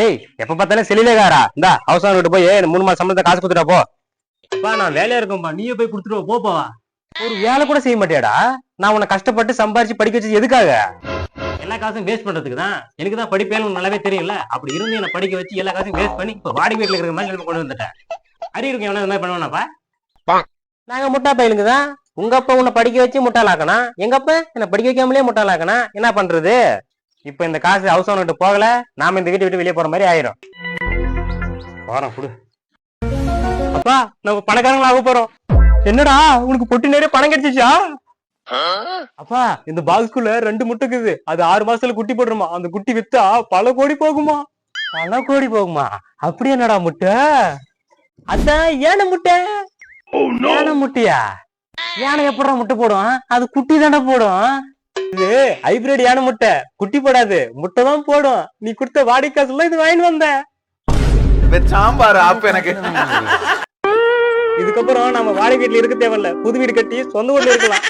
ஏய் எப்ப பார்த்தாலும் செல்லிலேகாரா இந்த ஹவுஸ் ஓனர் போய் 3 மாசம் சம்பளத்தை காசு கொடுத்துட்டா போ. அப்பா நான் வேலையா இருக்கேன்பா, நீயே போய் கொடுத்துட்டு போப்பா. ஒரு வேலை கூட செய்ய மாட்டியாடா? நான் உன்னை கஷ்டப்பட்டு சம்பாரிச்சு படிக்க வச்சது எதுக்காக? எல்லா காசும் வேஸ்ட் பண்றதுக்கு தான். எனக்கு தான் படிப்பேன்னு நல்லாவே தெரியும்ல. அப்படி இருந்து என்ன படிக்க வச்சு எல்லா காசும் வேஸ்ட் பண்ணி இப்ப வாடகை வீட்டுல இருக்கிற மாதிரி கொண்டு வந்துட்டேன். அறிவுக்கு எவனா இந்த மாதிரி பண்ணுவானாப்பா? நாங்க முட்டா பையனுக்கு தான். உங்க அப்பா உன்னை படிக்க வச்சு முட்டாளாக்கணும், எங்க அப்பா என்ன படிக்க வைக்காமலே முட்டாளாக்கணும். என்ன பண்றது? இப்ப இந்த காசு ஹவுஸ் ஓனர்கிட்ட போகல, நாம இந்த வீட்டை விட்டு வெளியே போற மாதிரி ஆயிரும். போறோம் குடு. அப்பா நம்ம பணக்காரங்களா ஆக போறோம். என்னடா உனக்கு பொட்டி நிறைய பணம் கிடைச்சிச்சா? அப்பா இந்த பாக்ஸ்குள்ள 2 முட்டை இருக்குது. அது 6 மாசத்துல குட்டி போடுறோமா. அந்த குட்டி வித்தா பல கோடி போகுமா. பல கோடி போகுமா? அப்படி என்னடா முட்டை? அதான் யானை முட்டை. யானை முட்டையா? யானை எப்படா முட்டை போடும்? அது குட்டி தானே போடும். இது ஹைபிரிட் யானை முட்டை. குட்டி போடாது, முட்டை தான் போடும். நீ கொடுத்த வாடகை காசுல இது வாங்கிட்டு வந்த சாம்பார் ஆப் எனக்கு. இதுக்கப்புறம் நம்ம வாடகை வீட்டுல இருக்க தேவையில்ல, புது வீடு கட்டி சொந்த ஊர்ல இருக்கலாம்.